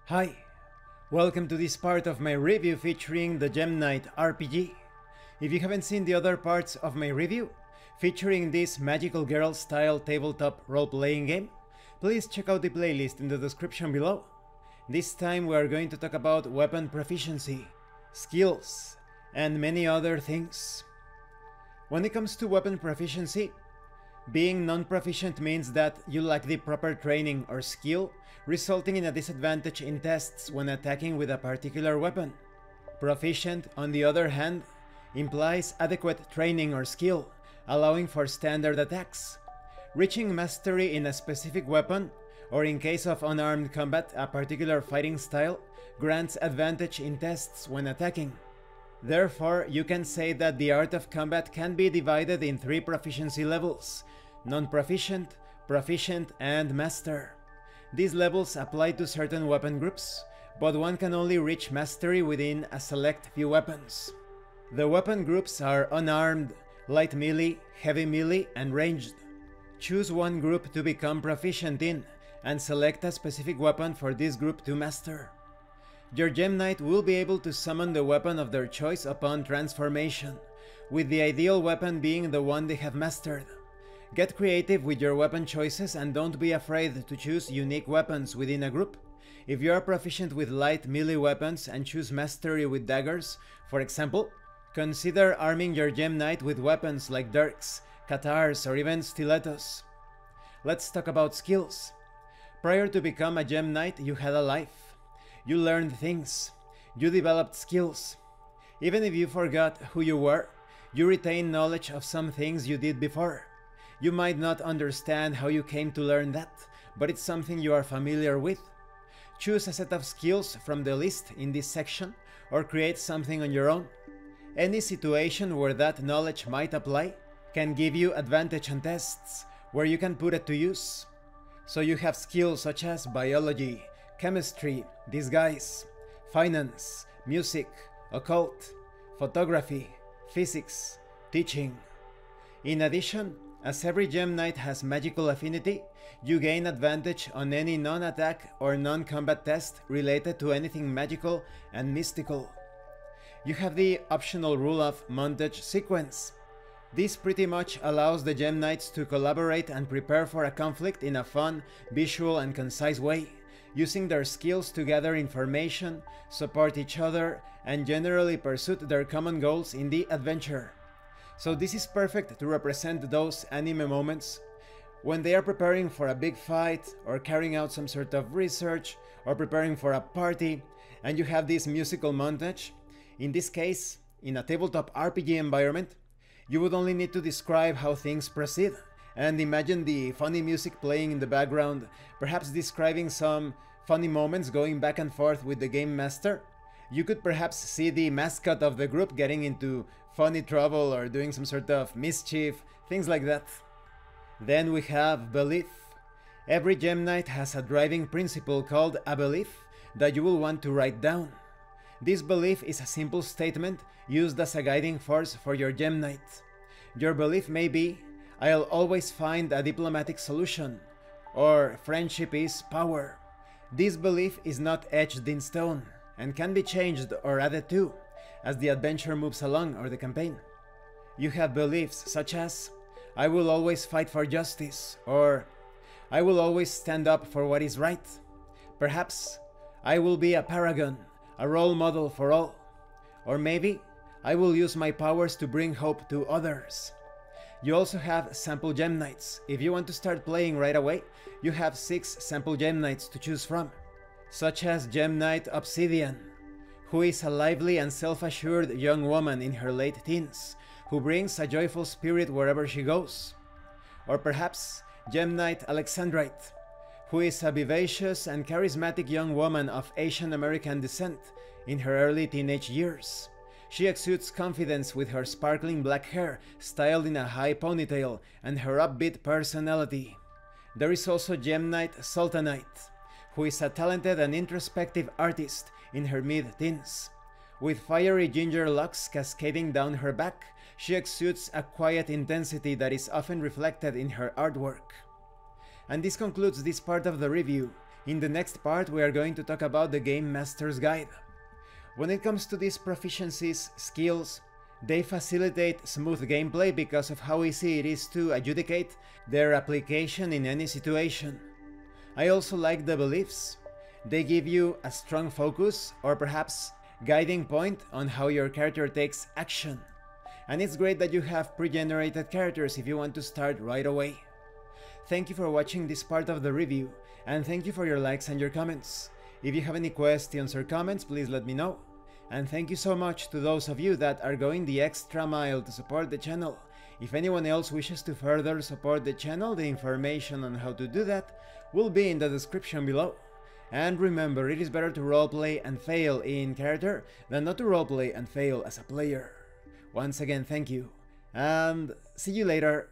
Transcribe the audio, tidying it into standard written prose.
Hi, welcome to this part of my review featuring the Gemknight RPG. If you haven't seen the other parts of my review, featuring this magical girl style tabletop role-playing game, please check out the playlist in the description below. This time we are going to talk about weapon proficiency, skills, and many other things. When it comes to weapon proficiency, being non-proficient means that you lack the proper training or skill, resulting in a disadvantage in tests when attacking with a particular weapon. Proficient, on the other hand, implies adequate training or skill, allowing for standard attacks. Reaching mastery in a specific weapon, or in case of unarmed combat, a particular fighting style, grants advantage in tests when attacking. Therefore, you can say that the art of combat can be divided in 3 proficiency levels: non-proficient, proficient, and master. These levels apply to certain weapon groups, but one can only reach mastery within a select few weapons. The weapon groups are unarmed, light melee, heavy melee, and ranged. Choose one group to become proficient in, and select a specific weapon for this group to master. Your Gemknight will be able to summon the weapon of their choice upon transformation, with the ideal weapon being the one they have mastered. Get creative with your weapon choices and don't be afraid to choose unique weapons within a group. If you are proficient with light melee weapons and choose mastery with daggers, for example, consider arming your Gemknight with weapons like dirks, katars, or even stilettos. Let's talk about skills. Prior to become a Gemknight, you had a life. You learned things. You developed skills. Even if you forgot who you were, you retain knowledge of some things you did before. You might not understand how you came to learn that, but it's something you are familiar with. Choose a set of skills from the list in this section, or create something on your own. Any situation where that knowledge might apply can give you advantage on tests, where you can put it to use. So you have skills such as biology, chemistry, disguise, finance, music, occult, photography, physics, teaching. In addition, as every Gemknight has magical affinity, you gain advantage on any non-attack or non-combat test related to anything magical and mystical. You have the optional rule of montage sequence. This pretty much allows the Gemknights to collaborate and prepare for a conflict in a fun, visual, and concise way, using their skills to gather information, support each other, and generally pursue their common goals in the adventure. So this is perfect to represent those anime moments when they are preparing for a big fight, or carrying out some sort of research, or preparing for a party, and you have this musical montage. In this case, in a tabletop RPG environment, you would only need to describe how things proceed, and imagine the funny music playing in the background, perhaps describing some funny moments going back and forth with the game master. You could perhaps see the mascot of the group getting into funny trouble or doing some sort of mischief, things like that. Then we have belief. Every Gemknight has a driving principle called a belief that you will want to write down. This belief is a simple statement used as a guiding force for your Gemknight. Your belief may be, "I'll always find a diplomatic solution," or "friendship is power." This belief is not etched in stone, and can be changed or added to as the adventure moves along or the campaign. You have beliefs such as, "I will always fight for justice," or "I will always stand up for what is right." Perhaps, "I will be a paragon, a role model for all," or maybe, "I will use my powers to bring hope to others." You also have sample Gemknights. If you want to start playing right away, you have 6 sample Gemknights to choose from, such as Gemknight Obsidian, who is a lively and self-assured young woman in her late teens, who brings a joyful spirit wherever she goes. Or perhaps Gemknight Alexandrite, who is a vivacious and charismatic young woman of Asian American descent in her early teenage years. She exudes confidence with her sparkling black hair styled in a high ponytail and her upbeat personality. There is also Gemknight Sultanite, who is a talented and introspective artist in her mid-teens. With fiery ginger locks cascading down her back, she exudes a quiet intensity that is often reflected in her artwork. And this concludes this part of the review. In the next part we are going to talk about the Game Master's Guide. When it comes to these proficiencies, skills, they facilitate smooth gameplay because of how easy it is to adjudicate their application in any situation. I also like the beliefs. They give you a strong focus or perhaps guiding point on how your character takes action. And it's great that you have pre-generated characters if you want to start right away. Thank you for watching this part of the review, and thank you for your likes and your comments. If you have any questions or comments, please let me know. And thank you so much to those of you that are going the extra mile to support the channel. If anyone else wishes to further support the channel, the information on how to do that will be in the description below. And remember, it is better to roleplay and fail in character than not to roleplay and fail as a player. Once again, thank you, and see you later.